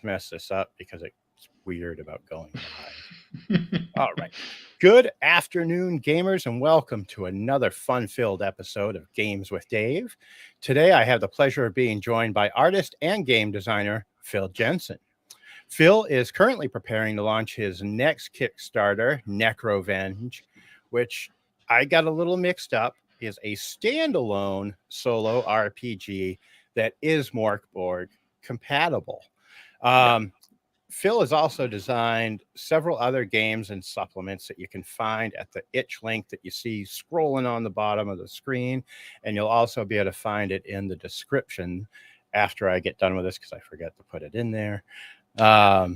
mess this up because it's weird about going live. All right. Good afternoon, gamers, and welcome to another fun-filled episode of Games with Dave. Today, I have the pleasure of being joined by artist and game designer Phil Jensen. Phil is currently preparing to launch his next Kickstarter, Necrovenge, which I got a little mixed up, is a standalone solo RPG that is Mörk compatible. Phil has also designed several other games and supplements that you can find at the itch link that you see scrolling on the bottom of the screen. And you'll also be able to find it in the description after I get done with this because I forget to put it in there. But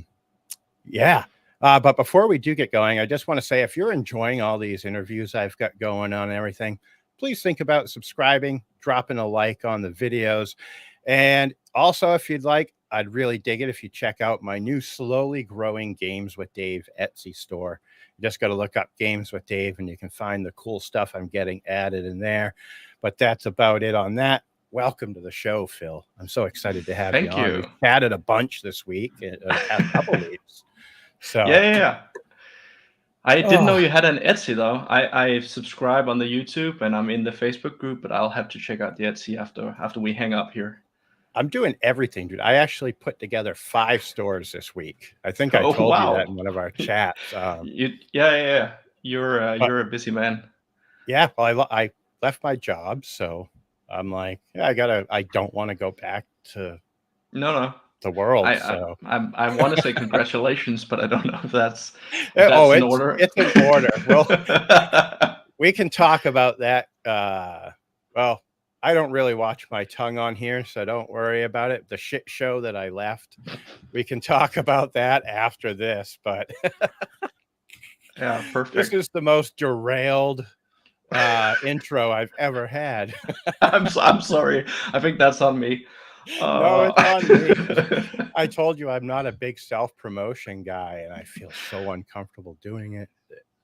before we do get going, I just want to say if you're enjoying all these interviews I've got going on and everything, please think about subscribing, dropping a like on the videos. And also, if you'd like, I'd really dig it if you check out my new slowly growing Games with Dave Etsy store. You just got to look up Games with Dave and you can find the cool stuff I'm getting added in there. But that's about it on that. Welcome to the show, Phil. I'm so excited to have you on. We've chatted a bunch this week, a couple weeks. So yeah. I didn't know you had an Etsy though. I subscribe on the YouTube and I'm in the Facebook group, but I'll have to check out the Etsy after we hang up here. I'm doing everything, dude. I actually put together 5 stores this week. I think I told you that in one of our chats. You're a busy man. Yeah, well, I left my job, so I'm like, I don't want to go back to the world. I want to say congratulations, but I don't know if that's in order. It's in order. Well, we can talk about that. I don't really watch my tongue on here, so don't worry about it. The shit show that I left, we can talk about that after this. But yeah, perfect. This is the most derailed intro I've ever had. I'm sorry. I think that's on me. No, it's on me. I told you I'm not a big self-promotion guy, and I feel so uncomfortable doing it.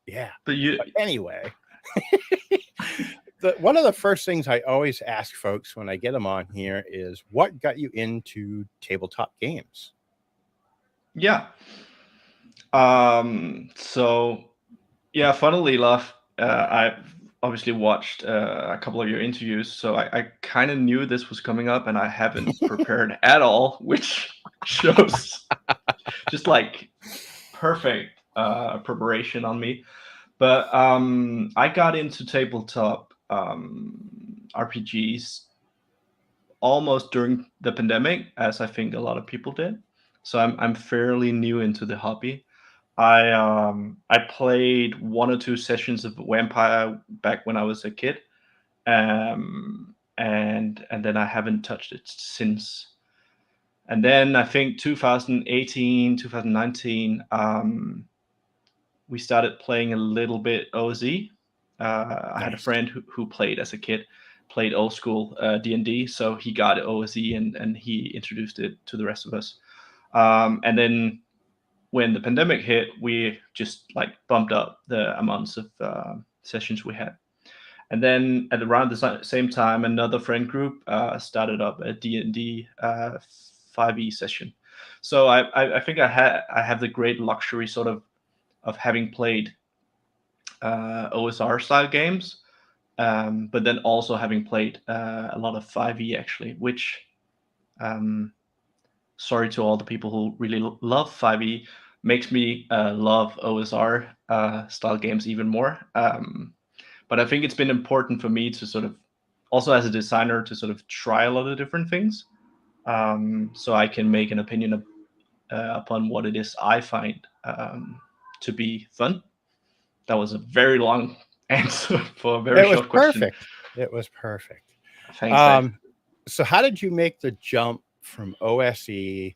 Yeah. But anyway, one of the first things I always ask folks when I get them on here is, what got you into tabletop games? Yeah. Funnily enough, I obviously watched a couple of your interviews, so I kind of knew this was coming up, and I haven't prepared at all, which shows just like perfect preparation on me. But I got into tabletop RPGs almost during the pandemic, as I think a lot of people did. So I'm fairly new into the hobby. I played 1 or 2 sessions of Vampire back when I was a kid, and then I haven't touched it since. And then I think 2018, 2019, we started playing a little bit OZ. Nice. I had a friend who played as a kid, played old school D&D, so he got OZ and he introduced it to the rest of us. And then when the pandemic hit, we just like bumped up the amounts of sessions we had. And then at around the same time, another friend group started up a D&D 5e session. So I think I have the great luxury sort of having played OSR style games, but then also having played a lot of 5e actually, which sorry to all the people who really love 5e, makes me love OSR style games even more. But I think it's been important for me to sort of, also as a designer, to sort of try a lot of different things, so I can make an opinion upon what it is I find to be fun. That was a very long answer for a very short question. It was perfect. Thanks. So how did you make the jump from OSE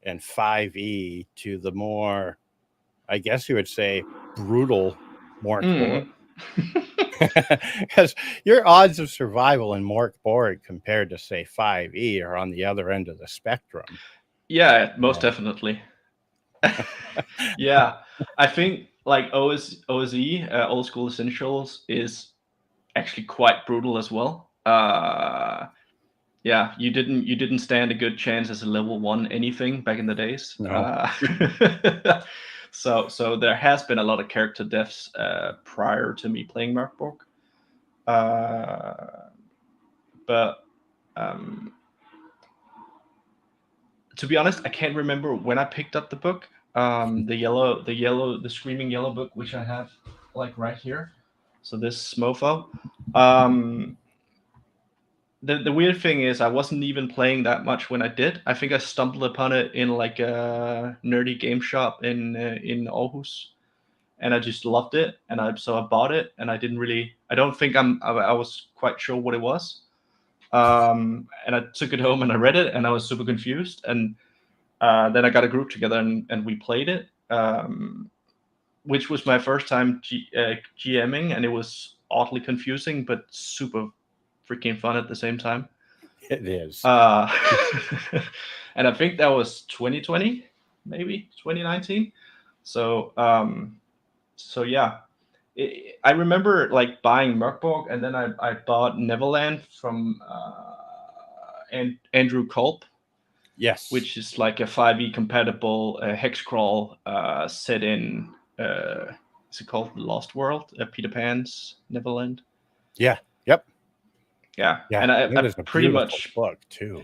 and 5e to the more, I guess you would say, brutal Mörk? Because your odds of survival in Mörk compared to, say, 5e are on the other end of the spectrum. Yeah, most definitely. Yeah, I think like OSE, Old School Essentials, is actually quite brutal as well. Yeah, you didn't stand a good chance as a level 1 anything back in the days. No. So there has been a lot of character deaths prior to me playing Mörk. But um, to be honest, I can't remember when I picked up the book. The screaming yellow book, which I have like right here. So this mofo. Um, the weird thing is I wasn't even playing that much when I did. I think I stumbled upon it in like a nerdy game shop in Aarhus, and I just loved it, and I bought it, and I don't think I was quite sure what it was. And I took it home and I read it, and I was super confused, and then I got a group together and we played it, which was my first time GMing, and it was oddly confusing but super freaking fun at the same time. It is. Uh, and I think that was 2020, maybe 2019. So so yeah, I remember like buying Mörk, and then I bought Neverland from Andrew Culp, Yes. which is like a 5e compatible hex crawl set in is it called The Lost World? Peter Pan's Neverland. Yeah. Yep. Yeah, Yeah. and It I is a pretty beautiful much book too.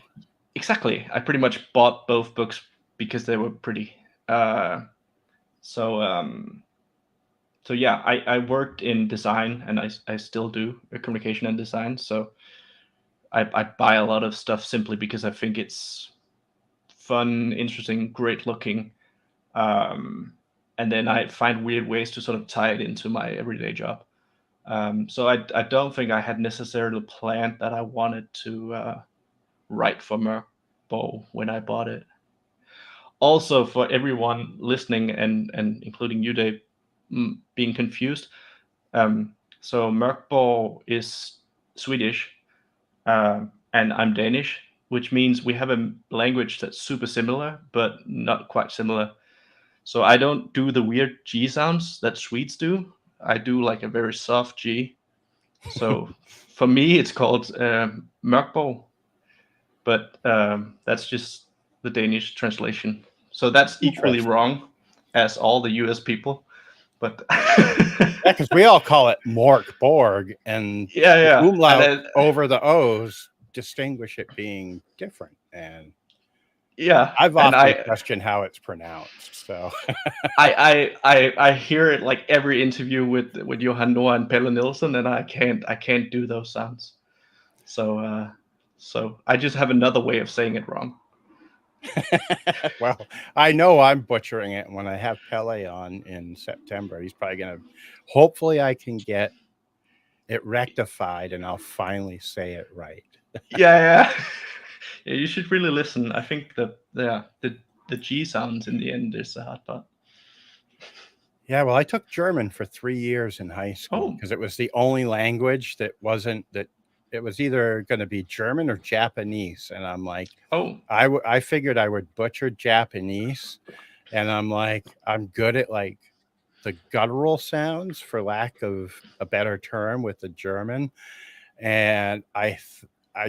exactly. I pretty much bought both books because they were pretty. Uh, so so yeah, I worked in design, and I still do communication and design. So I buy a lot of stuff simply because I think it's fun, interesting, great looking, um, and then I find weird ways to sort of tie it into my everyday job. So I don't think I had necessarily planned that I wanted to write for Mörk when I bought it. Also, for everyone listening and including you, Dave, being confused, so Mörk is Swedish, and I'm Danish, which means we have a language that's super similar but not quite similar. So I don't do the weird G sounds that Swedes do. I do like a very soft G. So for me, it's called Mörkborg, but that's just the Danish translation. So that's equally Interesting. wrong as all the US people. But Yeah, because we all call it Mork Borg, and yeah, the yeah, and umlaut over the O's distinguish it being different. And yeah, I've and often questioned how it's pronounced. So I hear it like every interview with Johan Noah and Pelle Nilsson, and I can't do those sounds. So so I just have another way of saying it wrong. well, I know I'm butchering it. When I have Pele on in September, he's probably going to. Hopefully, I can get it rectified, and I'll finally say it right. Yeah, yeah, you should really listen. I think the G sounds in the end is the hard part. Yeah, well, I took German for 3 years in high school Oh, because it was the only language that wasn't that it was either going to be German or Japanese, and I'm like, oh, I figured I would butcher Japanese, and I'm like, I'm good at like the guttural sounds, for lack of a better term, with the German, and I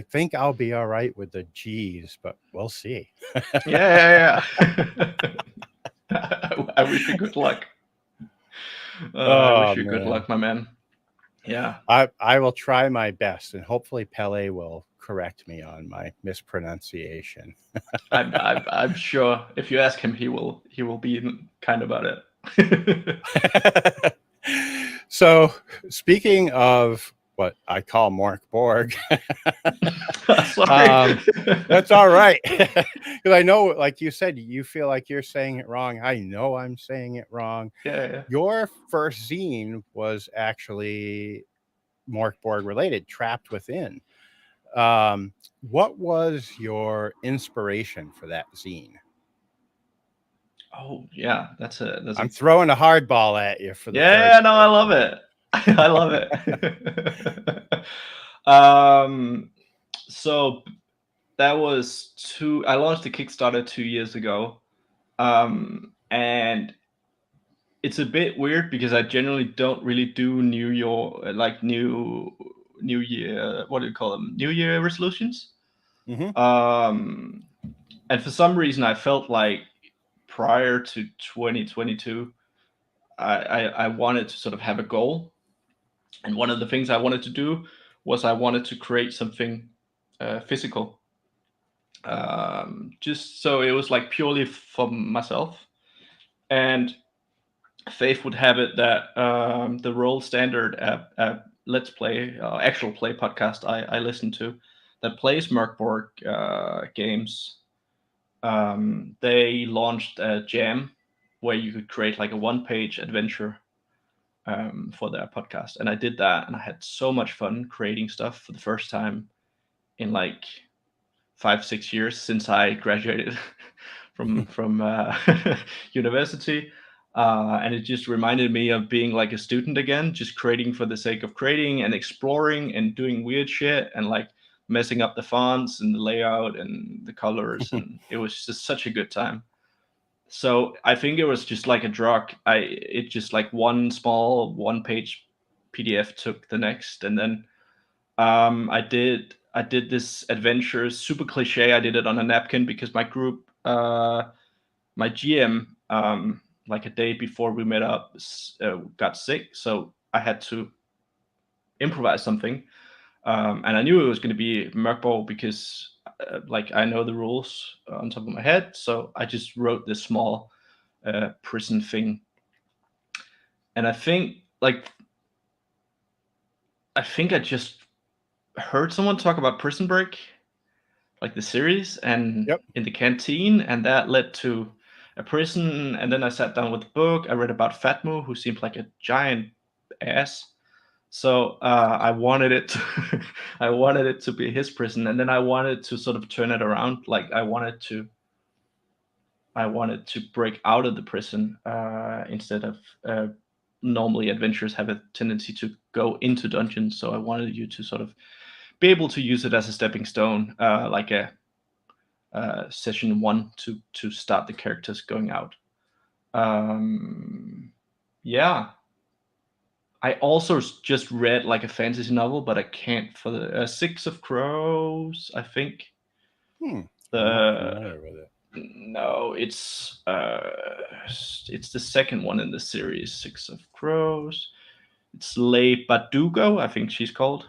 think I'll be all right with the G's, but we'll see. yeah, yeah. I wish you good luck. I Oh wish you good man. luck, my man. Yeah, I will try my best, and hopefully Pele will correct me on my mispronunciation. I'm sure if you ask him, he will be kind about it. So, speaking of what I call Mork Borg, Sorry. that's all right. Because I know, like you said, you feel like you're saying it wrong. I know I'm saying it wrong. Yeah, yeah. Your first zine was actually Mork Borg related, Trapped Within. What was your inspiration for that zine? Oh, yeah. That's I'm a throwing a hardball at you for the third yeah. No, I time. love it. I love it. um, so that was two. I launched the Kickstarter 2 years ago, and it's a bit weird because I generally don't really do New Year. What do you call them? New Year resolutions. Mm-hmm. And for some reason, I felt like prior to 2022, I wanted to sort of have a goal. And one of the things I wanted to do was I wanted to create something physical. Just so it was like purely for myself. And Faith would have it that the role standard Let's Play, actual play podcast I listen to that plays Mörk games, they launched a jam where you could create like a one-page adventure for their podcast. And I did that, and I had so much fun creating stuff for the first time in like 5-6 years since I graduated from university. And it just reminded me of being like a student again, just creating for the sake of creating and exploring and doing weird shit and like messing up the fonts and the layout and the colors. And it was just such a good time. So I think it was just like a drug. It just like one small one-page PDF took the next, and then I did this adventure, super cliche. I did it on a napkin because my group, my GM, like a day before we met up, got sick, so I had to improvise something. And I knew it was going to be Mörk because, like, I know the rules on top of my head. So I just wrote this small prison thing, and I just heard someone talk about Prison Break, like the series, and Yep. in the canteen, and that led to a prison. And then I sat down with the book. I read about Fatmo, who seemed like a giant ass. So I wanted it to, I wanted it to be his prison, and then I wanted to sort of turn it around. Like I wanted to break out of the prison instead of normally adventurers have a tendency to go into dungeons. So I wanted you to sort of be able to use it as a stepping stone, like a session one to start the characters going out. Yeah, I also just read like a fantasy novel, but I can't for the Six of Crows. I think I'm not the familiar with it. no, it's the second one in the series, Six of Crows. It's Leigh Bardugo, I think she's called.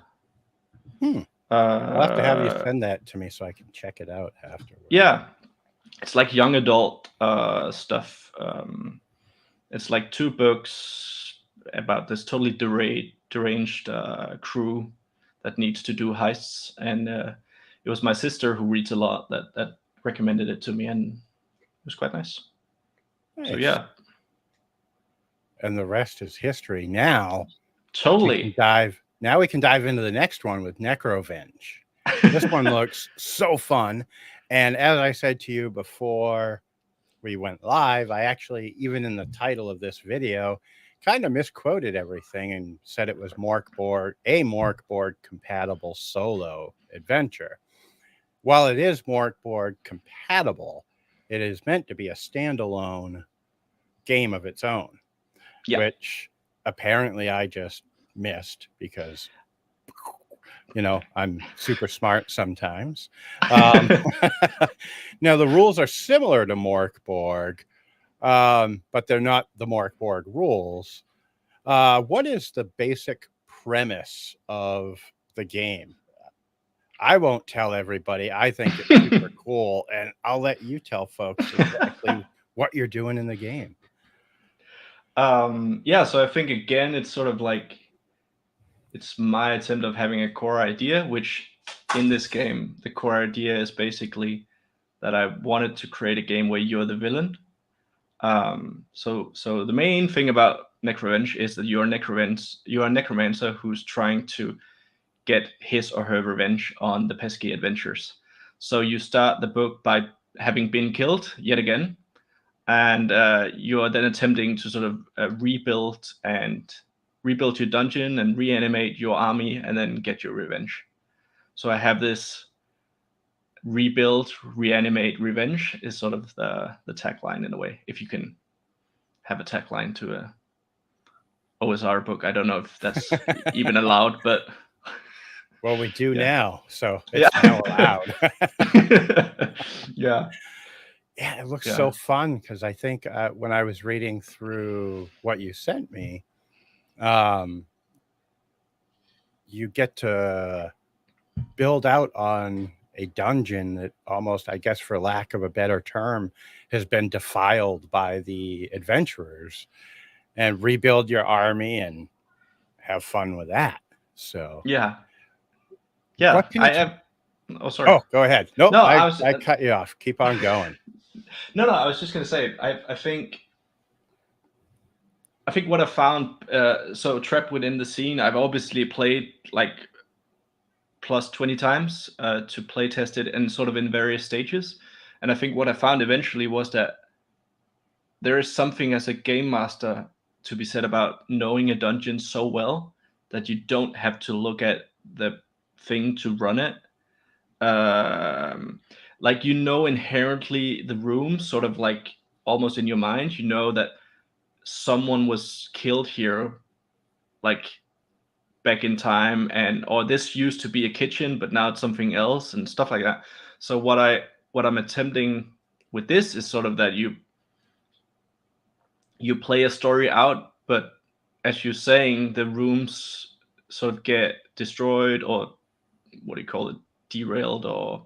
Hmm. I'll have to have you send that to me so I can check it out afterwards. Yeah, it's like young adult stuff. It's like two books about this totally deranged crew that needs to do heists, and it was my sister who reads a lot that recommended it to me, and it was quite nice. So Nice. yeah, And the rest is history. Now we totally. can dive. Now we can dive into the next one with Necrovenge. This one looks so fun. And as I said to you before we went live, I actually, even in the title of this video, kind of misquoted everything and said it was a Mörk board compatible solo adventure. While it is Mörk board compatible, it is meant to be a standalone game of its own, Yeah. which apparently I just missed because I'm super smart sometimes. Now the rules are similar to Mörk, but they're not the Mörk rules. What is the basic premise of the game? I won't tell everybody. I think it's super cool, and I'll let you tell folks exactly what you're doing in the game. Yeah, so I think again, it's sort of like it's my attempt of having a core idea, which in this game, the core idea is basically that I wanted to create a game where you're the villain. So the main thing about Necrovenge is that you're a necromancer who's trying to get his or her revenge on the pesky adventurers. So you start the book by having been killed yet again, and you are then attempting to sort of rebuild your dungeon and reanimate your army and then get your revenge. So I have this rebuild, reanimate, revenge is sort of the tagline in a way. If you can have a tagline to a OSR book, I don't know if that's even allowed, but Well, we do Yeah. now, so Yeah. it's now allowed. Yeah. Yeah, it looks so Yeah. fun because I think when I was reading through what you sent me, um, you get to build out on a dungeon that almost, I guess, for lack of a better term, has been defiled by the adventurers, and rebuild your army and have fun with that. So, Yeah. Yeah. what can you? I have. Oh, sorry. Oh, go ahead. Nope, No, I I was. I cut you off. Keep on going. No, I was just gonna say. I think. I think what I found. So trapped within the scene. I've obviously played like plus 20 times to play test it and sort of in various stages. And I think what I found eventually was that there is something as a game master to be said about knowing a dungeon so well that you don't have to look at the thing to run it. Um, like you know inherently the room, sort of like almost in your mind, you know that someone was killed here, like back in time, and or this used to be a kitchen, but now it's something else and stuff like that. So what I'm attempting with this is sort of that you play a story out, but as you're saying, the rooms sort of get destroyed or what do you call it, derailed, or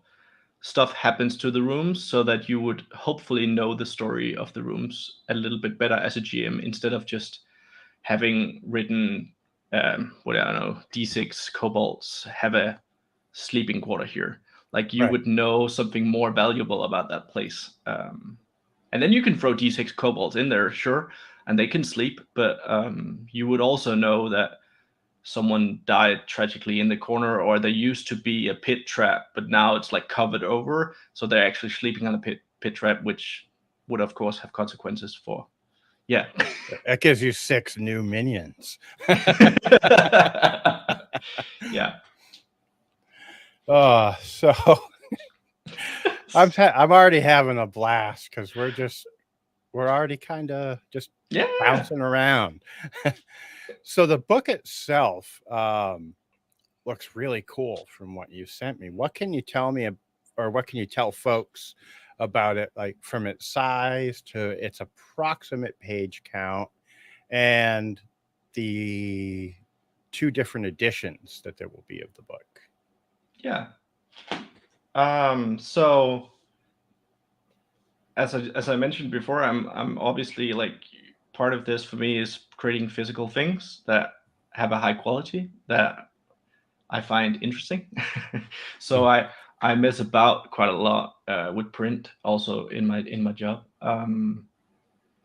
stuff happens to the rooms, so that you would hopefully know the story of the rooms a little bit better as a GM instead of just having written what I don't know, D6 kobolds have a sleeping quarter here. Like you Right. would know something more valuable about that place. And then you can throw D6 kobolds in there, sure, and they can sleep, but you would also know that someone died tragically in the corner, or there used to be a pit trap, but now it's like covered over, so they're actually sleeping on the pit trap, which would of course have consequences for. Yeah. That gives you 6 new minions. Yeah. Oh, so I'm already having a blast because we're already kind of just Yeah. bouncing around. So the book itself looks really cool from what you sent me. What can you tell me, or what can you tell folks about it, like from its size to its approximate page count and the 2 different editions that there will be of the book? Yeah. So as I mentioned before, I'm obviously like part of this for me is creating physical things that have a high quality that I find interesting. So Mm. I mess about quite a lot with print also in my job.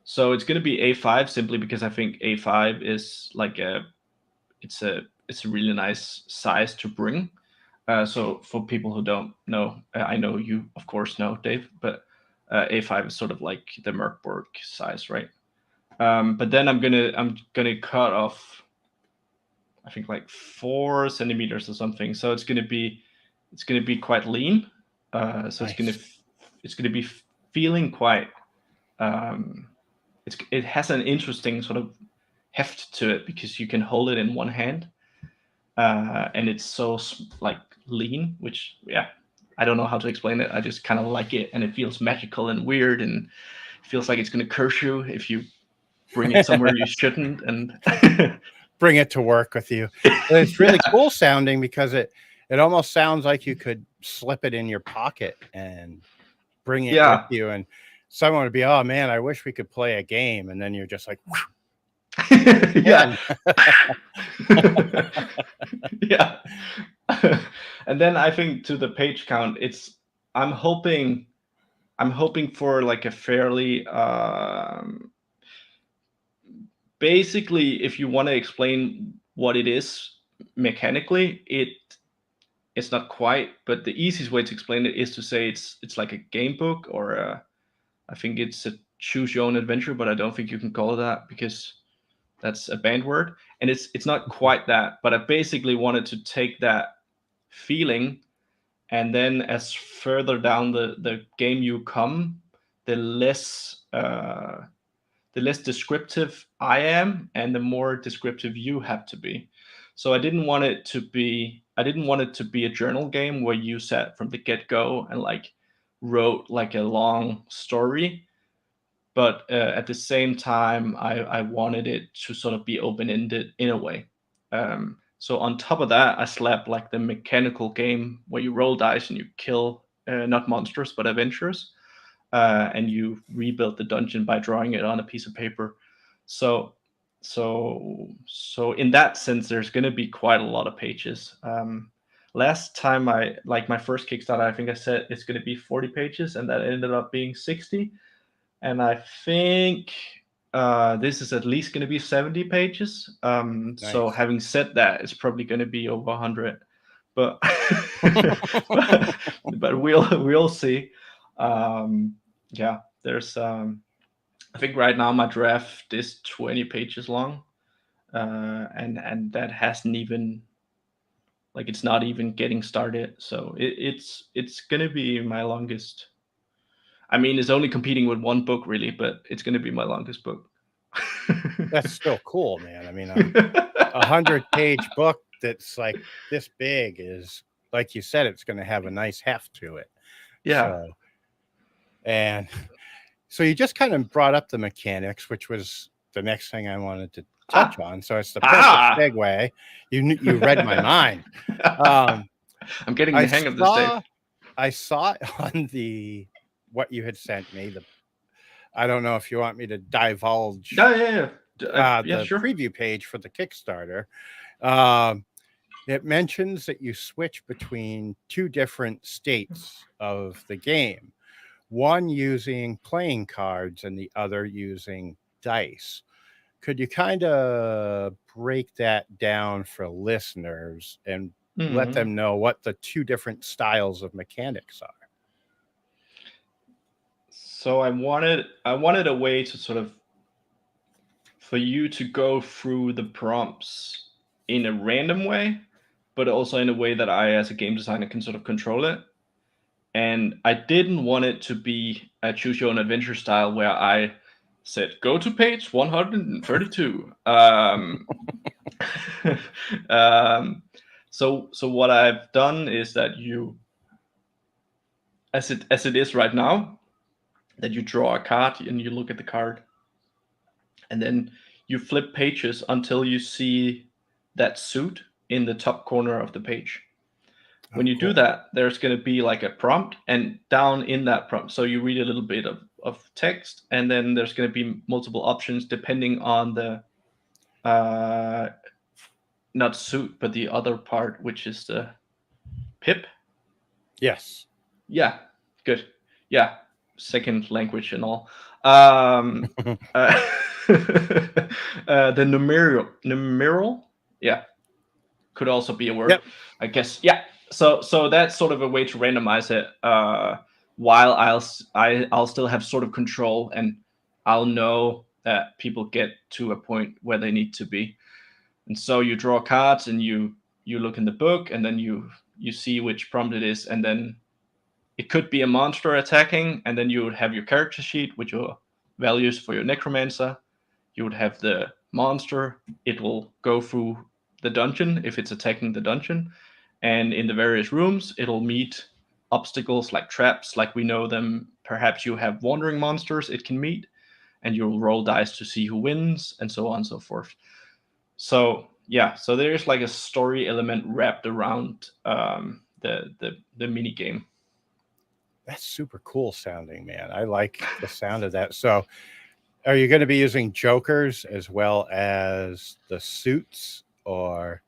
So it's going to be A5 simply because I think A5 is like it's a really nice size to bring. So for people who don't know, I know you of course know, Dave, but A5 is sort of like the Mörk size, right? But then I'm gonna cut off, I think like 4 centimeters or something. So it's gonna be quite lean. So Nice. it's gonna be feeling quite. Um, it has an interesting sort of heft to it because you can hold it in one hand, and it's so like lean, which yeah, I don't know how to explain it. I just kind of like it, and it feels magical and weird, and feels like it's gonna curse you if you bring it somewhere you shouldn't. And Bring it to work with you. And it's really yeah, cool sounding because it almost sounds like you could slip it in your pocket and bring it with yeah, you, and someone would be, "Oh man, I wish we could play a game," and then you're just like, yeah, "Man." yeah. And then I think to the page count, it's I'm hoping I'm hoping for like a fairly basically, if you want to explain what it is mechanically, it's not quite, but the easiest way to explain it is to say it's like a game book, or I think it's a choose your own adventure, but I don't think you can call it that because that's a banned word, and it's not quite that. But I basically wanted to take that feeling, and then as further down the game you come, the less uh, the less descriptive I am, and the more descriptive you have to be. So I didn't want it to be I didn't want it to be a journal game where you sat from the get go and like wrote like a long story, but at the same time, I wanted it to sort of be open ended in a way. So on top of that, I slapped like the mechanical game where you roll dice and you kill not monsters but adventurers, and you rebuild the dungeon by drawing it on a piece of paper. So so in that sense, there's going to be quite a lot of pages. Last time I like my first Kickstarter, I think I said it's going to be 40 pages, and that ended up being 60. And I think this is at least going to be 70 pages. So Nice. having said that, it's probably going to be over 100, but but we'll see. Yeah, there's I think right now my draft is 20 pages long, and that hasn't even like it's not even getting started. So it's gonna be my longest. I mean, it's only competing with one book really, but it's gonna be my longest book. That's still cool, man. I mean, a 100-page book that's like this big is, like you said, it's going to have a nice heft to it. Yeah. And so you just kind of brought up the mechanics, which was the next thing I wanted to touch on. So it's the perfect segue. You read my mind. I'm getting the hang of this, Dave. I saw it on what you had sent me. I don't know if you want me to divulge. Yeah, the sure. preview page for the Kickstarter. It mentions that you switch between two different states of the game, one using playing cards and the other using dice. Could you kind of break that down for listeners and let them know what the two different styles of mechanics are? So I wanted a way to sort of for you to go through the prompts in a random way, but also in a way that I, as a game designer, can sort of control it. And I didn't want it to be a choose your own adventure style where I said, go to page 132. So what I've done is that you, as it is right now, that you draw a card and you look at the card, and then you flip pages until you see that suit in the top corner of the page. When you do that, there's going to be like a prompt, and down in that prompt, so you read a little bit of text, and then there's going to be multiple options depending on the not suit, but the other part, which is the pip. Yes. Yeah, good. Yeah, second language and all. The numeral, yeah, could also be a word. Yep. I guess. Yeah. So that's sort of a way to randomize it. While I'll still have sort of control, and I'll know that people get to a point where they need to be. And so you draw cards and you look in the book, and then you see which prompt it is, and then it could be a monster attacking, and then you would have your character sheet with your values for your necromancer. You would have the monster. It will go through the dungeon if it's attacking the dungeon, and in the various rooms it'll meet obstacles like traps, like we know them. Perhaps you have wandering monsters it can meet, and you'll roll dice to see who wins, and so on and so forth. So yeah, so there's like a story element wrapped around the mini game. That's super cool sounding, man. I like the sound of that. So are you going to be using jokers as well as the suits, or?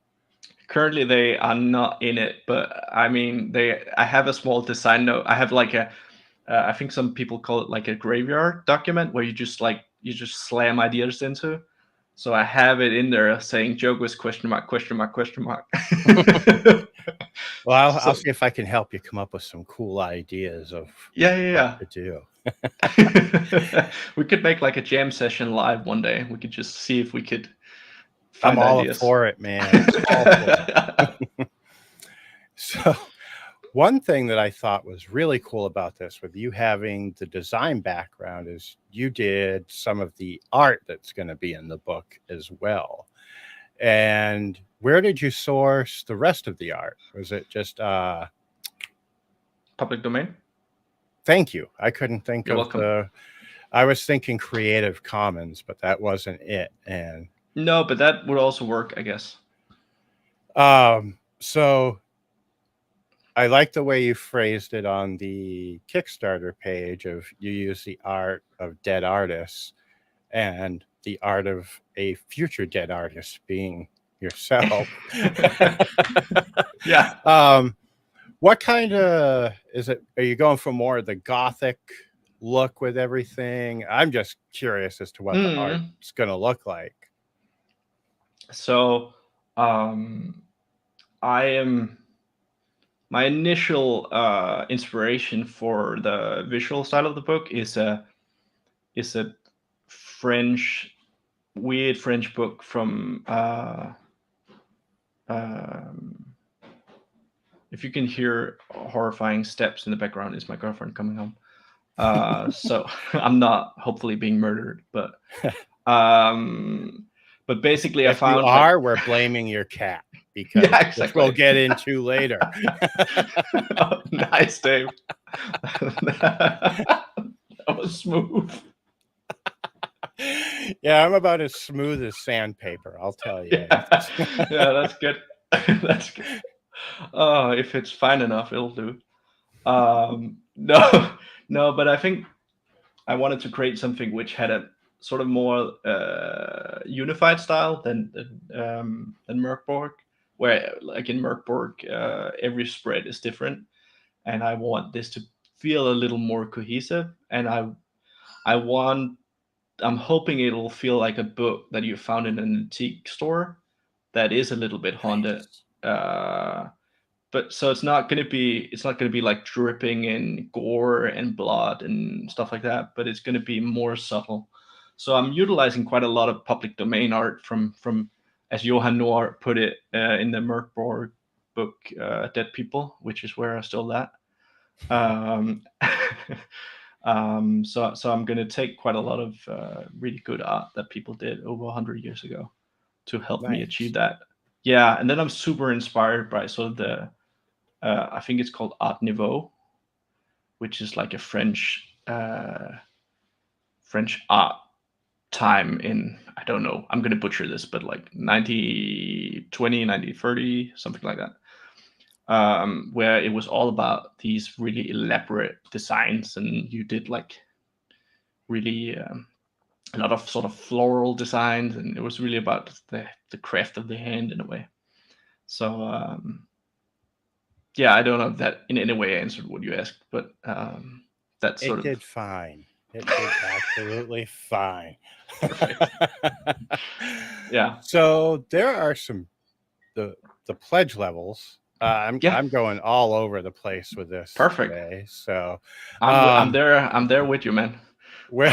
Currently they are not in it, but I mean, I have a small design note. I have like I think some people call it like a graveyard document where you just slam ideas into. So I have it in there saying jokers ? Well, I'll see if I can help you come up with some cool ideas of what to do. We could make like a jam session live one day. We could just see if we could find ideas. I'm all for it, man. All for it. So one thing that I thought was really cool about this, with you having the design background, is you did some of the art that's going to be in the book as well. And where did you source the rest of the art? Was it just Public domain? thank you. I couldn't think You're of welcome. I was thinking Creative Commons, but that wasn't it. And No, but that would also work, I guess. so I like the way you phrased it on the Kickstarter page of you use the art of dead artists and the art of a future dead artist being yourself. Yeah. What kind of is it? Are you going for more of the gothic look with everything? I'm just curious as to what the art's going to look like. So, I am my initial inspiration for the visual style of the book is a French weird French book from um, if you can hear horrifying steps in the background, is my girlfriend coming home. So I'm not hopefully being murdered, but basically I If you found are, we're blaming your cat because yeah, which exactly. we'll get into later. Oh, nice, Dave. That was smooth. Yeah, I'm about as smooth as sandpaper, I'll tell you. Yeah, that's good. That's good. Oh, if it's fine enough, it'll do. No, no, but I think I wanted to create something which had a sort of more unified style than Mörk, where like in Mörk, every spread is different, and I want this to feel a little more cohesive, and I want I'm hoping it'll feel like a book that you found in an antique store that is a little bit haunted. Nice. But so it's not gonna be like dripping in gore and blood and stuff like that, but it's gonna be more subtle. So I'm utilizing quite a lot of public domain art from as Johan Noir put it in the Mörk book, Dead People, which is where I stole that. Um, so I'm gonna take quite a lot of really good art that people did over 100 years ago to help me achieve Nice. that. Yeah, and then I'm super inspired by sort of the I think it's called Art Nouveau, which is like a French art time in, I don't know, I'm gonna butcher this, but like 1920, 1930, something like that. Where it was all about these really elaborate designs, and you did like really a lot of sort of floral designs, and it was really about the craft of the hand in a way. So yeah, I don't know if that in any way answered what you asked, but that's It sort of did fine. It did absolutely fine. perfect. Yeah, So there are the pledge levels. yeah, I'm going all over the place with this perfect. today. So I'm there. I'm there with you, man. we're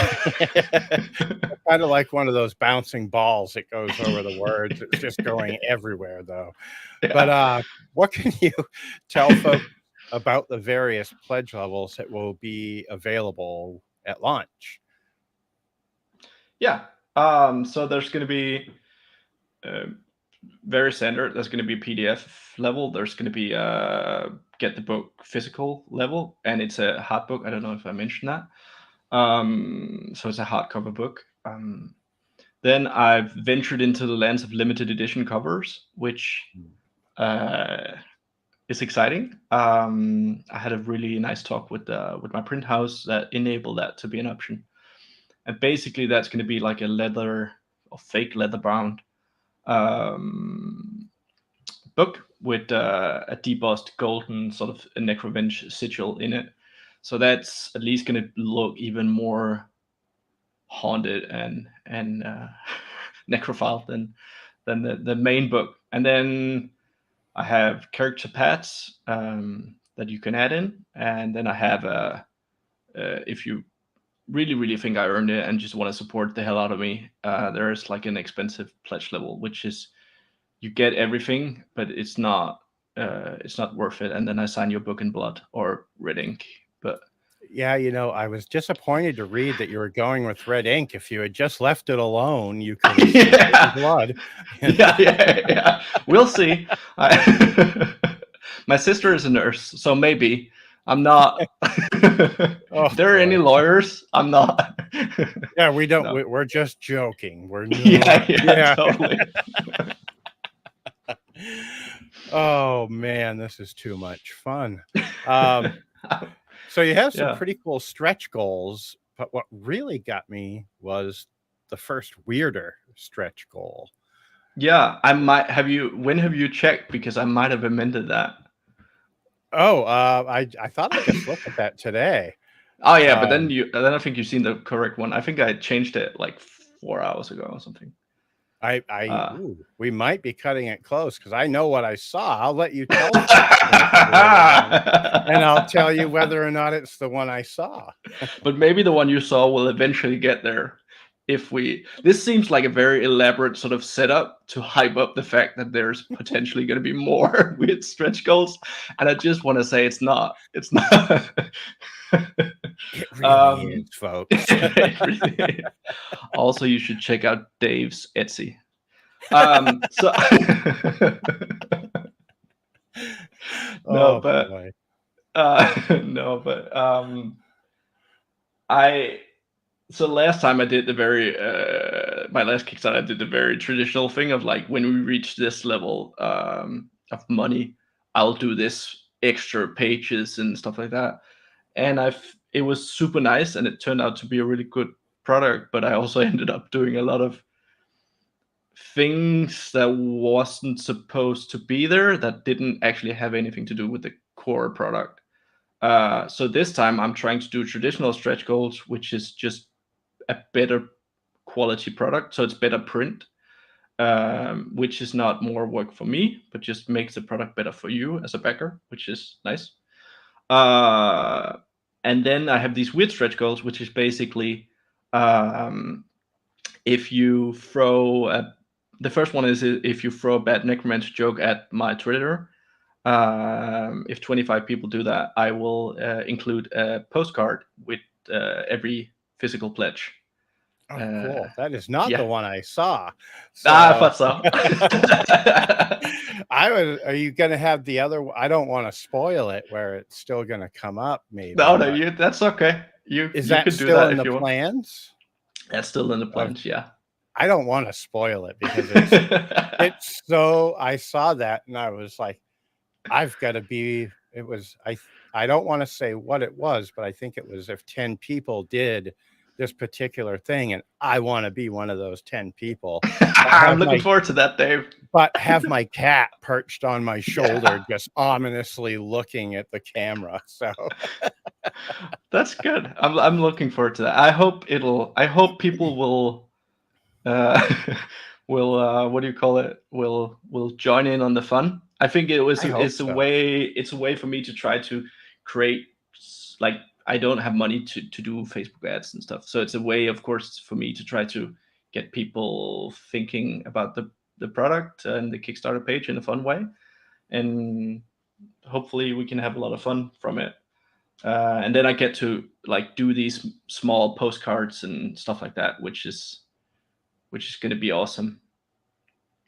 kind of like one of those bouncing balls that goes over the words. It's just going everywhere though. But Yeah. what can you tell folks about the various pledge levels that will be available at launch? Yeah. So there's going to be uh, very standard. There's going to be PDF level. There's going to be get the book physical level, and it's a hard book. I don't know if I mentioned that. So it's a hardcover book. Then I've ventured into the lands of limited edition covers, which uh, is exciting. I had a really nice talk with my print house that enabled that to be an option. And basically, that's going to be like a leather or fake leather bound um, book with a debossed golden sort of a Necrovenge sigil in it. So that's at least going to look even more haunted and necrophile than the main book. And then I have character pads that you can add in, and then I have if you really think I earned it and just want to support the hell out of me, there's like an expensive pledge level, which is you get everything, but it's not worth it. And then I sign your book in blood or red ink. But Yeah, I was disappointed to read that you were going with red ink. If you had just left it alone, you could have smeared it in Yeah. blood. Yeah. We'll see. My sister is a nurse, so maybe I'm not. Oh If there are any boy. lawyers, I'm not. Yeah, we don't. No. We're just joking. We're not. Yeah, Yeah. totally. Oh man, this is too much fun. Um, so you have some Yeah. pretty cool stretch goals, but what really got me was the first weirder stretch goal. Yeah, I might have you. When have you checked? Because I might have amended that. Oh, I thought I just looked at that today. Oh yeah, but Um, then I think you've seen the correct one. I think I changed it like 4 hours ago or something. we might be cutting it close because I know what I saw. I'll let you tell folks about the weirder one, and I'll tell you whether or not it's the one I saw. But maybe the one you saw will eventually get there. This seems like a very elaborate sort of setup to hype up the fact that there's potentially going to be more weird stretch goals, and I just want to say it's not. It's not. It really is, um, folks. it really is. Also, you should check out Dave's Etsy. So no, Oh but boy. no, but I so last time I did the very my last Kickstarter, I did the very traditional thing of like when we reach this level of money, I'll do this extra pages and stuff like that. And it was super nice and it turned out to be a really good product, but I also ended up doing a lot of things that wasn't supposed to be there that didn't actually have anything to do with the core product. So this time I'm trying to do traditional stretch goals, which is just a better quality product. So it's better print, which is not more work for me, but just makes the product better for you as a backer, which is nice. And then I have these weird stretch goals, which is basically um, if you throw the first one is if you throw a bad Necrovenge joke at my Twitter, if 25 people do that, I will include a postcard with every physical pledge. Oh, cool. That is not the Yeah. one I saw. I So thought so. are you going to have the other? I don't want to spoil it where it's still going to come up, maybe. No, But that's okay. You is you that can do still that in if the you want. plans? That's still in the Of, plans, yeah. I don't want to spoil it because it's so. I saw that and I was like, I've got to be. It was I don't want to say what it was, but I think it was if 10 people did this particular thing, and I want to be one of those 10 people. I'm looking forward to that, Dave. But have my cat perched on my shoulder, Yeah. just ominously looking at the camera. So That's good. I'm looking forward to that. I hope people will uh what do you call it? Will join in on the fun. I think I hope so. it's a way for me to try to create like I don't have money to do Facebook ads and stuff. So it's a way, of course, for me to try to get people thinking about the product and the Kickstarter page in a fun way. And hopefully we can have a lot of fun from it. And then I get to like do these small postcards and stuff like that, which is going to be awesome.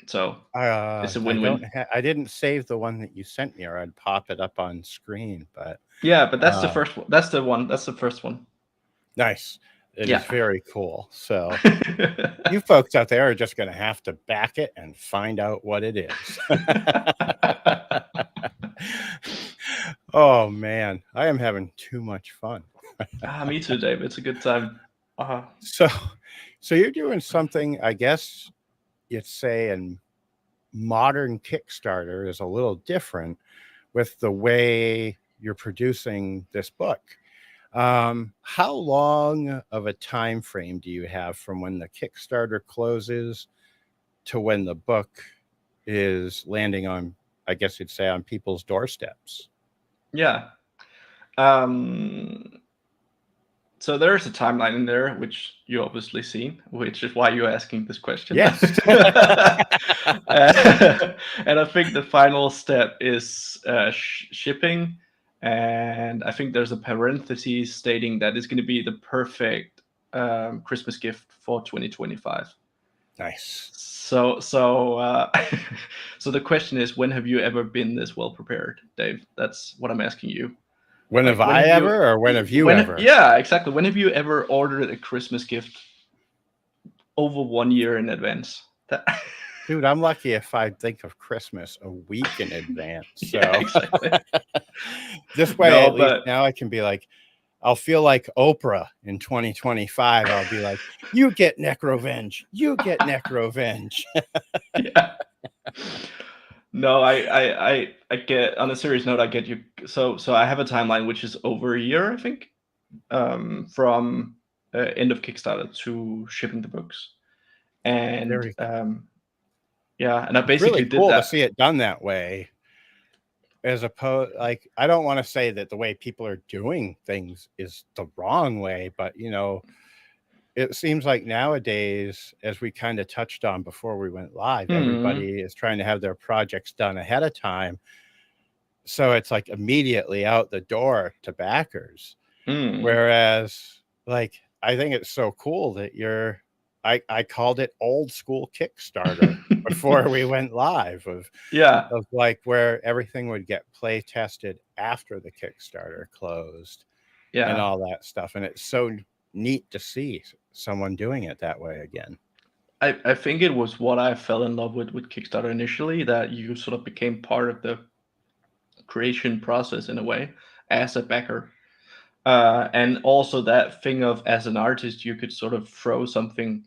So it's a win-win. I didn't save the one that you sent me, or I'd pop it up on screen. But Yeah, but that's the first one. That's the one. That's the first one. nice. It Yeah. is very cool. So you folks out there are just going to have to back it and find out what it is. Oh man, I am having too much fun. Me too, Dave. It's a good time. So you're doing something, I guess you'd say, in modern Kickstarter is a little different with the way you're producing this book. How long of a time frame do you have from when the Kickstarter closes to when the book is landing on, I guess you'd say, on people's doorsteps? Yeah. So there's a timeline in there, which you obviously seen, which is why you're asking this question. Yes. And I think the final step is shipping, and I think there's a parenthesis stating that it's going to be the perfect Christmas gift for 2025. Nice. So so the question is, when have you ever been this well prepared, Dave? That's what I'm asking you. When Like, have I ever, or when have you ever? Yeah, exactly. When have you ever ordered a Christmas gift over 1 year in advance? Dude, I'm lucky if I think of Christmas a week in advance. So Yeah, exactly. this way, No, at least but now I can be like, I'll feel like Oprah in 2025. I'll be like, you get Necrovenge. You get Necrovenge. yeah. No, I get, on a serious note, I get you. So I have a timeline which is over a year, I think, from end of Kickstarter to shipping the books, and Very, yeah, and I it's really basically did cool to that. see it done that way. As opposed, like, I don't want to say that the way people are doing things is the wrong way, but it seems like nowadays, as we kind of touched on before we went live, Mhm. everybody is trying to have their projects done ahead of time. So it's like immediately out the door to backers. Mm. Whereas, like, I think it's so cool that I called it old school Kickstarter before we went live Yeah, of like where everything would get play tested after the Kickstarter closed and yeah. all that stuff. And it's so neat to see someone doing it that way again. I think it was what I fell in love with Kickstarter initially, that you sort of became part of the creation process in a way as a backer. And also that thing of, as an artist, you could sort of throw something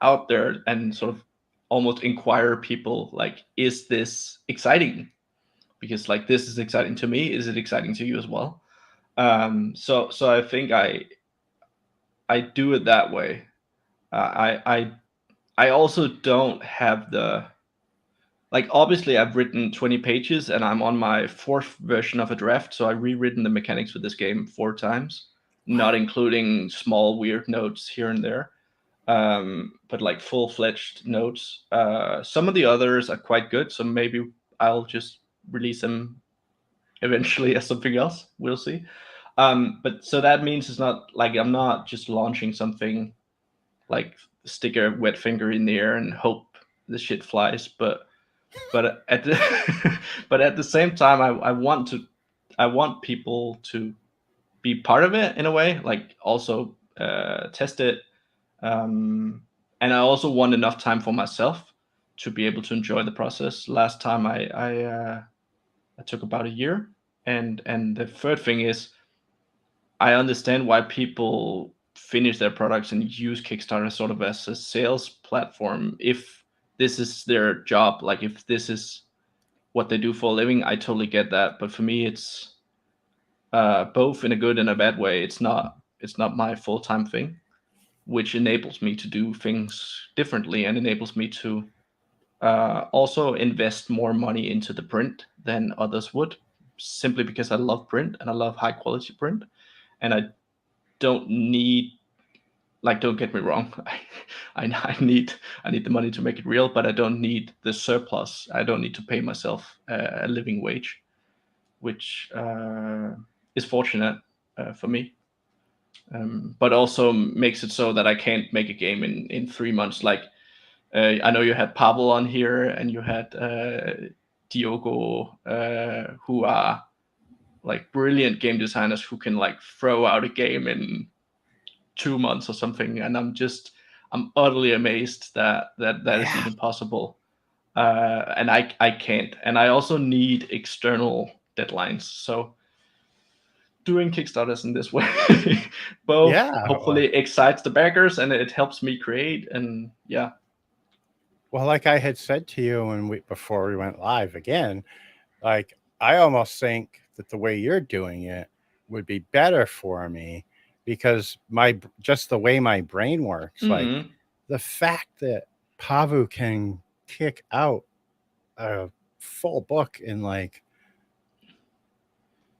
out there and sort of almost inquire people, like, is this exciting? Because, like, this is exciting to me. Is it exciting to you as well? So I think I do it that way. I also don't have the, like, obviously I've written 20 pages and I'm on my fourth version of a draft, so I've rewritten the mechanics for this game 4 times, not Wow. including small weird notes here and there, but like full-fledged notes. Some of the others are quite good, so maybe I'll just release them eventually as something else. We'll see. But so that means it's not like I'm not just launching something, like stick a wet finger in the air and hope the shit flies, but at the but at the same time, I want people to be part of it in a way, like also test it, and I also want enough time for myself to be able to enjoy the process. Last time I took about a year, and the third thing is, I understand why people finish their products and use Kickstarter sort of as a sales platform. If this is their job, like if this is what they do for a living, I totally get that. But for me, it's both in a good and a bad way. It's not my full time thing, which enables me to do things differently and enables me to also invest more money into the print than others would, simply because I love print and I love high quality print, and I don't need, like, don't get me wrong, I need the money to make it real, but I don't need the surplus. I don't need to pay myself a living wage, which is fortunate for me, but also makes it so that I can't make a game in 3 months. Like, I know you had Pavel on here and you had Diogo, who are like brilliant game designers who can like throw out a game in 2 months or something, and I'm utterly amazed that is Yeah. even possible. And I can't, and I also need external deadlines. So doing Kickstarters in this way both Yeah. hopefully excites the backers and it helps me create, and yeah. Well, like I had said to you before we went live again, like I almost think that the way you're doing it would be better for me because just the way my brain works, like Mm-hmm. the fact that Pavu can kick out a full book in like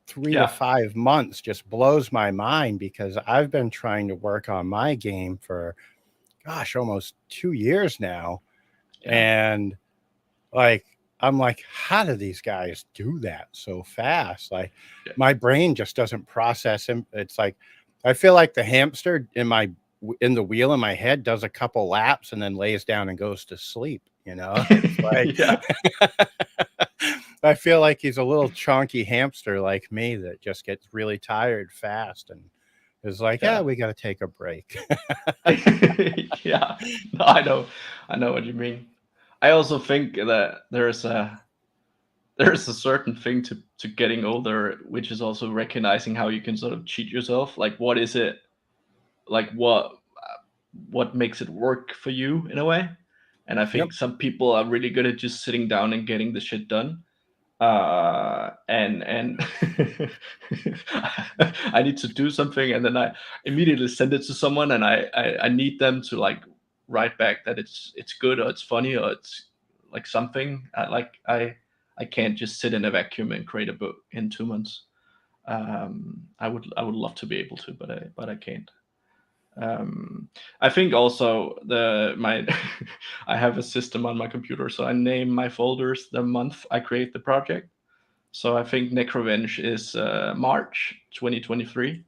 3 to 5 months just blows my mind because I've been trying to work on my game for, gosh, almost 2 years now. Yeah. And like I'm like, how do these guys do that so fast? Like, Yeah. my brain just doesn't process him. It's like, I feel like the hamster in the wheel in my head does a couple laps and then lays down and goes to sleep. It's like, Yeah. I feel like he's a little chunky hamster like me that just gets really tired fast and is like, yeah, Yeah. we got to take a break. Yeah. No, I know what you mean. I also think that there's a certain thing to getting older, which is also recognizing how you can sort of cheat yourself. Like, what is it? Like, what makes it work for you in a way? And I Yep. think some people are really good at just sitting down and getting the shit done. And I need to do something, and then I immediately send it to someone, and I need them to like write back that it's good or it's funny or it's like something. I can't just sit in a vacuum and create a book in 2 months. I would love to be able to, but I can't. I think also I have a system on my computer, so I name my folders the month I create the project. So I think Necrovenge is March 2023.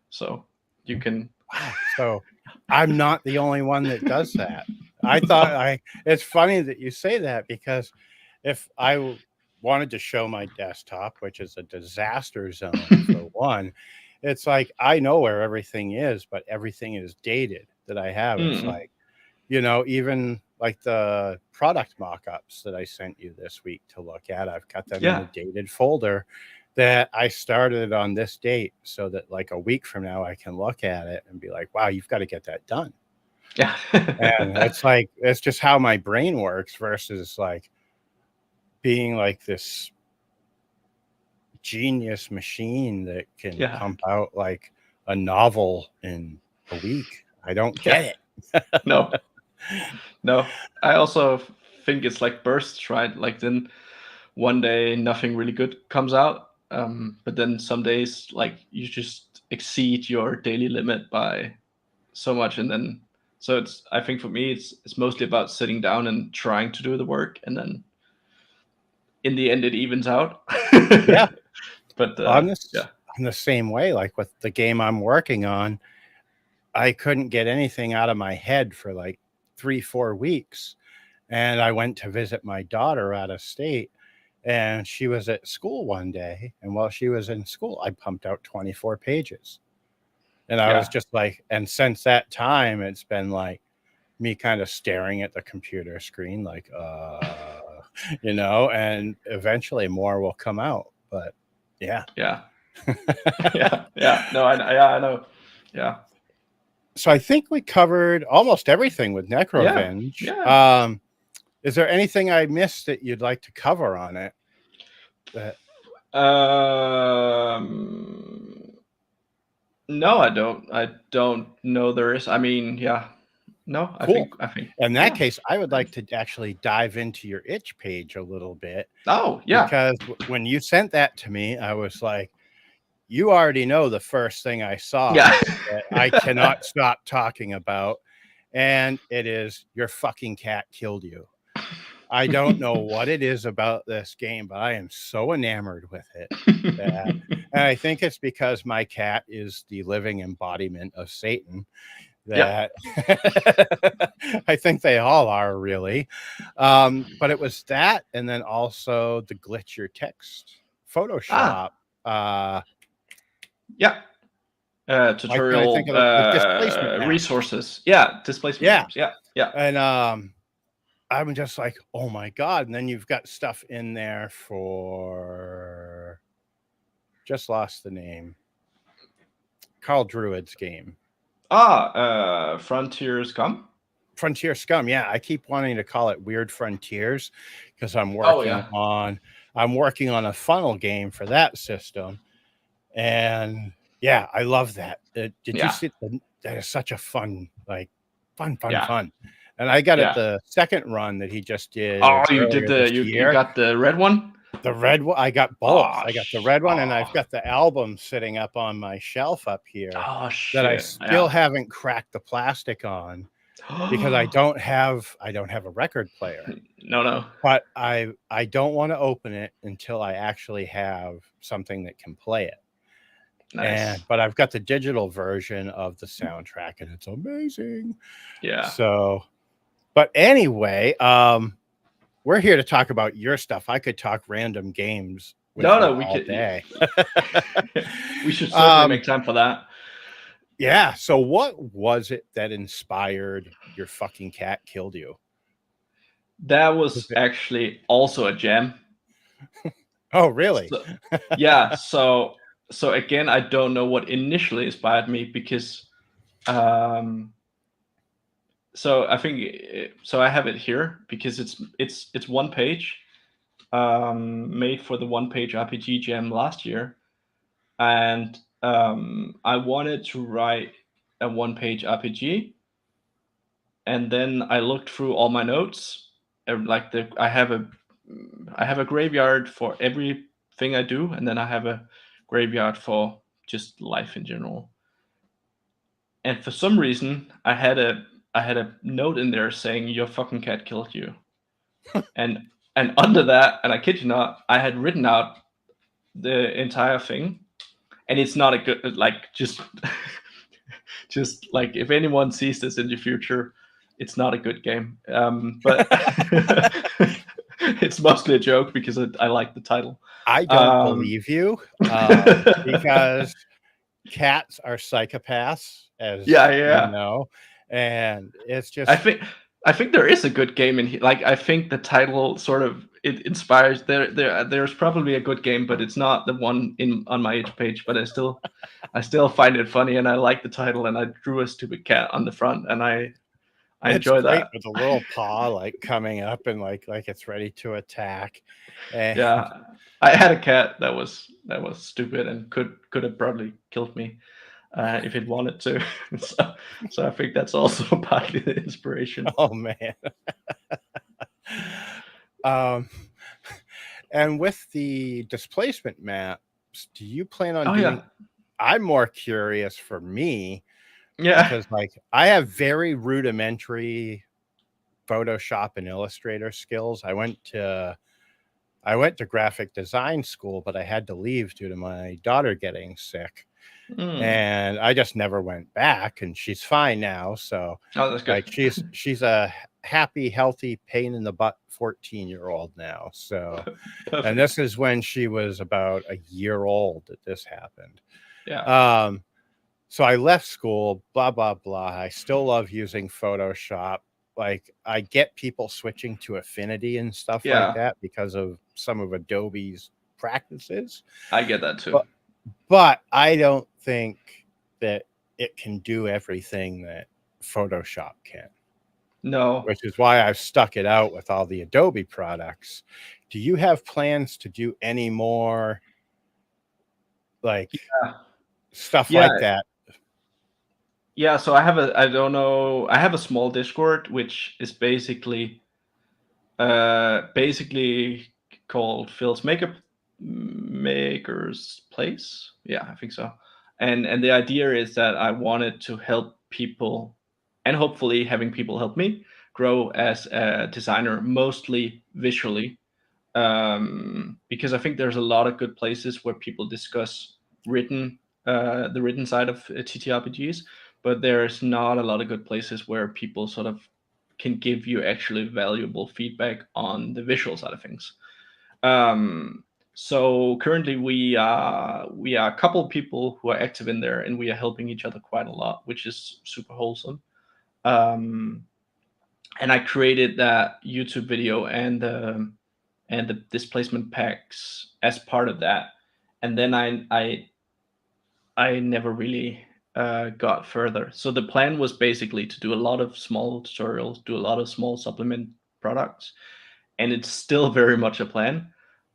So you can. Wow. So I'm not the only one that does that. No. It's funny that you say that because if I wanted to show my desktop, which is a disaster zone for one, it's like I know where everything is, but everything is dated that I have. It's Mm. like, even like the product mock-ups that I sent you this week to look at, I've got them in a Yeah. dated folder that I started on this date so that like a week from now I can look at it and be like, wow, you've got to get that done. Yeah. And it's like, it's just how my brain works versus like being like this genius machine that can Yeah. pump out like a novel in a week. I don't Yeah. get No. it. No. I also think it's like bursts, right? Like then one day nothing really good comes out, but then some days like you just exceed your daily limit by so much, and then so it's I think for me it's mostly about sitting down and trying to do the work, and then in the end it evens out. Yeah. But I'm yeah. I'm the same way. Like with the game I'm working on, I couldn't get anything out of my head for like 3, 4 weeks. And I went to visit my daughter out of state, and she was at school one day. And while she was in school, I pumped out 24 pages. And I was Yeah. just like, and since that time, it's been like me kind of staring at the computer screen, like, and eventually more will come out. But yeah. Yeah. Yeah. Yeah. No, I know. Yeah. So I think we covered almost everything with Yeah. Necrovenge. Yeah. Is there anything I missed that you'd like to cover on it? That Um no, I don't know there is. I mean, yeah. No, Cool. I think In that yeah. case, I would like to actually dive into your itch page a little bit Oh, yeah. because when you sent that to me, I was like, you already know the first thing I saw Yeah. that I cannot stop talking about, and it is your fucking cat killed you. I don't know what it is about this game, but I am so enamored with it that, and I think it's because my cat is the living embodiment of Satan Yeah. that I think they all are really. But it was that, and then also the glitch your text Ah, Photoshop. yeah. Why can't I think Tutorial of the displacement maps? resources. Yeah, displacement Yeah. maps. Yeah, yeah, And I'm just like, oh my God. And then you've got stuff in there for just lost the name. Carl Druid's game. Frontiers come. Frontier Scum. Yeah, I keep wanting to call it Weird Frontiers because Oh yeah, I'm working on a funnel game for that system. And yeah, I love that. Did you yeah, see that is such a fun, like fun, fun, yeah, fun. And I got it yeah. the second run that he just Oh, did you did earlier the this you year. got the red one. The red one, I got both. Oh, I got the red one, and I've oh, got the album sitting up on my shelf up here oh that I shit. still Yeah. haven't cracked the plastic on because I don't have a record player. No. but I don't want to open it until I actually have something that can play it. Nice. But I've got the digital version of the soundtrack, and it's amazing. Yeah. So, but anyway, we're here to talk about your stuff. I could talk random games with you No, we all could. day. We should certainly make um, time for that. yeah. So, what was it that inspired your fucking cat killed you? That was actually also a jam. Oh, really? So, yeah. So again, I don't know what initially inspired me because, so I think so. I have it here because it's one page, made for the one page RPG jam last year, and I wanted to write a one page RPG, and then I looked through all my notes, and like I have a graveyard for everything I do, and then I have a graveyard for just life in general. And for some reason, I had a note in there saying your fucking cat killed you, and under that, and I kid you not, I had written out the entire thing, and it's not a good like just like if anyone sees this in the future, it's not a good game. But it's mostly a joke because I like the title. I don't believe you, because cats are psychopaths, as you Yeah. know, and it's I just think I think there is a good game in here. Like I think the title sort of it inspires. There's probably a good game, but it's not the one in on my age page. But I still find it funny, and I like the title. And I drew a stupid cat on the front, and I it's enjoy great that. with a little paw like coming up and like it's ready to attack. And Yeah, I had a cat that was stupid and could have probably killed me if it wanted to. So I think that's also partly the inspiration. oh man. um and with the displacement maps, do you plan on Oh doing, yeah, I'm more curious for me yeah. because like I have very rudimentary Photoshop and Illustrator skills. I went to graphic design school, but I had to leave due to my daughter getting sick. Mm. And I just never went back, and she's fine now. So Oh, that's good. like she's a happy, healthy, pain in the butt 14-year-old now. So, and Perfect. this is when she was about a year old that this happened. Yeah, Um, so I left school, blah, blah, blah. I still love using Photoshop. Like I get people switching to Affinity and stuff like yeah. that because of some of Adobe's practices. I get that too. But but I don't think that it can do everything that Photoshop can, No. which is why I've stuck it out with all the Adobe products. Do you have plans to do any more like Yeah. stuff Yeah. like that? Yeah. So I don't know. I have a small Discord which is basically called Phil's Maker's Place. Yeah, I think so. And the idea is that I wanted to help people, and hopefully having people help me grow as a designer, mostly visually, because I think there's a lot of good places where people discuss written the written side of TTRPGs, but there's not a lot of good places where people sort of can give you actually valuable feedback on the visual side of things. Um, so currently we are a couple of people who are active in there, and we are helping each other quite a lot, which is super wholesome. Um, and I created that YouTube video and the displacement packs as part of that. And then I never really got further. So the plan was basically to do a lot of small tutorials, do a lot of small supplement products, and it's still very much a plan.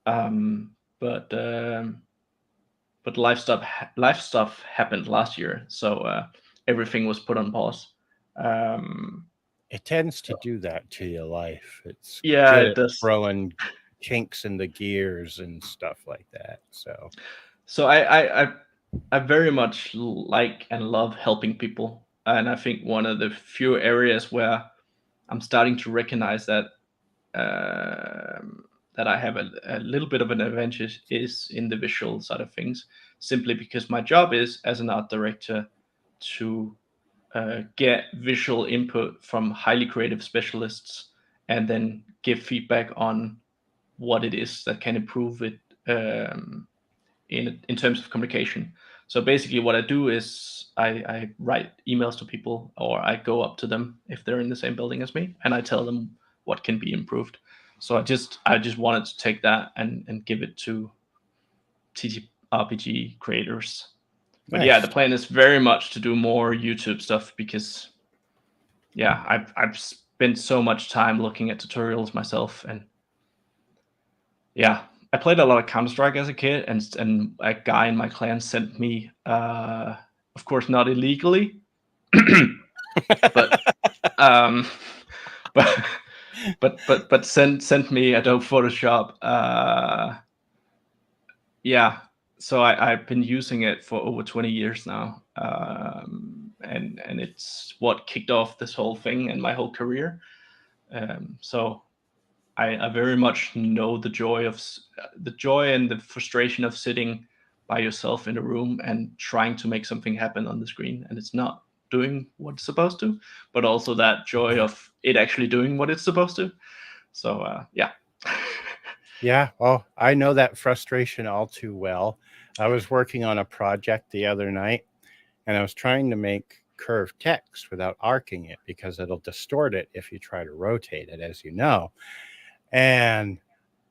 Um, but um, but life stuff happened last year, so everything was put on pause. Um, It tends to so do that to your life. It's yeah, good it at does. throwing kinks in the gears and stuff like that. So, So I very much like and love helping people, and I think one of the few areas where I'm starting to recognize that that I have a little bit of an advantage is in the visual side of things, simply because my job is as an art director to get visual input from highly creative specialists and then give feedback on what it is that can improve it in terms of communication. So basically, what I do is I write emails to people, or I go up to them if they're in the same building as me, and I tell them what can be improved. So I just wanted to take that and give it to TTRPG creators. But yeah, Nice. the plan is very much to do more YouTube stuff because yeah, I've spent so much time looking at tutorials myself, and yeah, I played a lot of Counter Strike as a kid, and a guy in my clan sent me, of course, not illegally, but um, but but sent me Adobe Photoshop. Yeah, so I've been using it for over 20 years now, and it's what kicked off this whole thing and my whole career. So I very much know the joy and the frustration of sitting by yourself in a room and trying to make something happen on the screen, and it's not doing what it's supposed to, but also that joy of it actually doing what it's supposed to. So yeah. Yeah, well, I know that frustration all too well. I was working on a project the other night, and I was trying to make curved text without arcing it because it'll distort it if you try to rotate it, as you know. And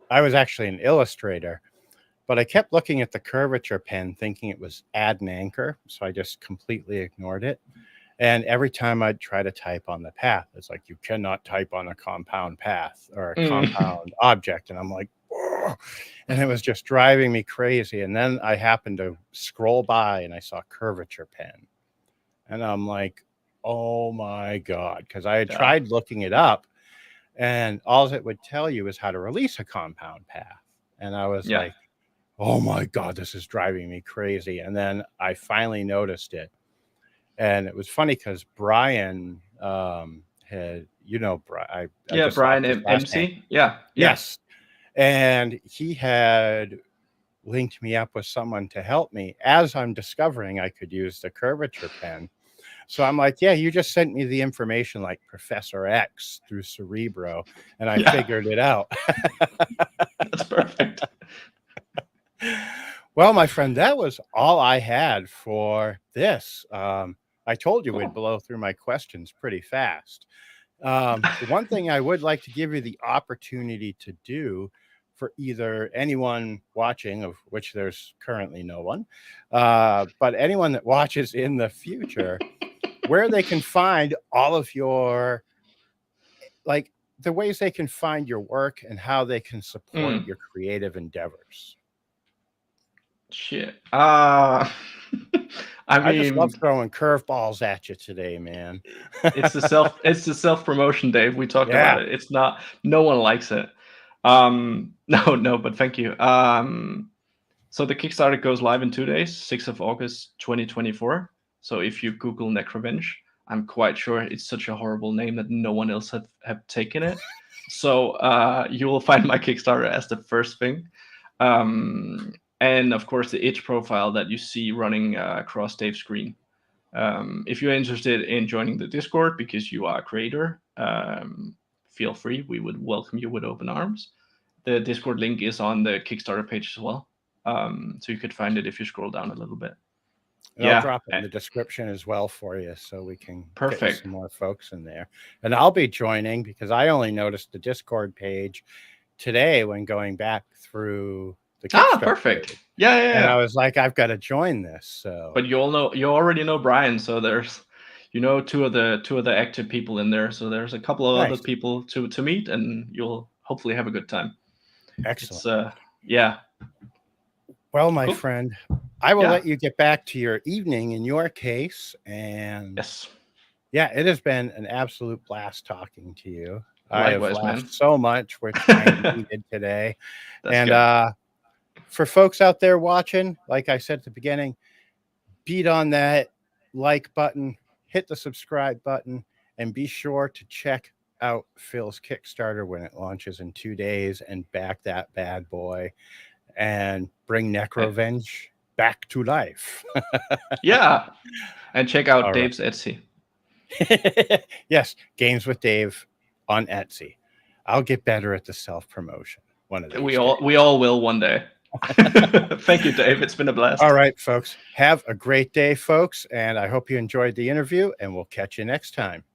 I was actually an illustrator, but I kept looking at the curvature pen thinking it was add an anchor, so I just completely ignored it. And every time I'd try to type on the path, it's like, you cannot type on a compound path or a Mm. compound object. And I'm like, "Ugh." And it was just driving me crazy. And then I happened to scroll by and I saw curvature pen. And I'm like, oh my God. Because I had Yeah. tried looking it up, and all it would tell you is how to release a compound path. And I was Yeah. like, oh my God, this is driving me crazy. And then I finally noticed it. And it was funny because Brian had, I Yeah, just lost Brian his last name. MC. Yeah. Yeah. Yes. And he had linked me up with someone to help me as I'm discovering I could use the curvature pen. So I'm like, yeah, you just sent me the information like Professor X through Cerebro, and I Yeah. figured it out. That's perfect. Well, my friend, that was all I had for this. I told you we'd Cool. blow through my questions pretty fast. The one thing I would like to give you the opportunity to do for either anyone watching, of which there's currently no one, but anyone that watches in the future, where they can find all of your, like, the ways they can find your work and how they can support Mm. your creative endeavors. Shit. I I just love mean, throwing curveballs at you today, man. it's the self promotion, Dave. We talked about Yeah, it. It's not. No one likes it. No, but thank you. So the Kickstarter goes live in 2 days, 6th of August, 2024. So if you Google Necrovenge, I'm quite sure it's such a horrible name that no one else have taken it. So you will find my Kickstarter as the first thing. And of course, the itch profile that you see running across Dave's screen. If you're interested in joining the Discord because you are a creator, feel free. We would welcome you with open arms. The Discord link is on the Kickstarter page as well. So you could find it if you scroll down a little bit. and I'll Yeah, drop it in the description as well for you so we can get you perfect. some more folks in there. And I'll be joining because I only noticed the Discord page today when going back through the Ah, Kickstarter perfect. page. Yeah, yeah, And I yeah. was like, I've got to join this. So But you already know Brian, so there's two of the active people in there. So there's a couple of other nice. people to meet, and you'll hopefully have a good time. It's Excellent. yeah, Well, my cool. friend, I will Yeah. let you get back to your evening in your case. And Yes. yeah, it has been an absolute blast talking to you. I have Likewise, laughed man. so much, which I needed today. That's And good. for folks out there watching, like I said at the beginning, beat on that like button, hit the subscribe button, and be sure to check out Phil's Kickstarter when it launches in 2 days and back that bad boy and bring Necrovenge back to life. Yeah, and check out All right. Dave's Etsy. Yes, Games with Dave on Etsy. I'll get better at the self-promotion one of these We days. all will one day. Thank you, Dave. It's been a blast. All right, folks. Have a great day, folks, and I hope you enjoyed the interview, and we'll catch you next time.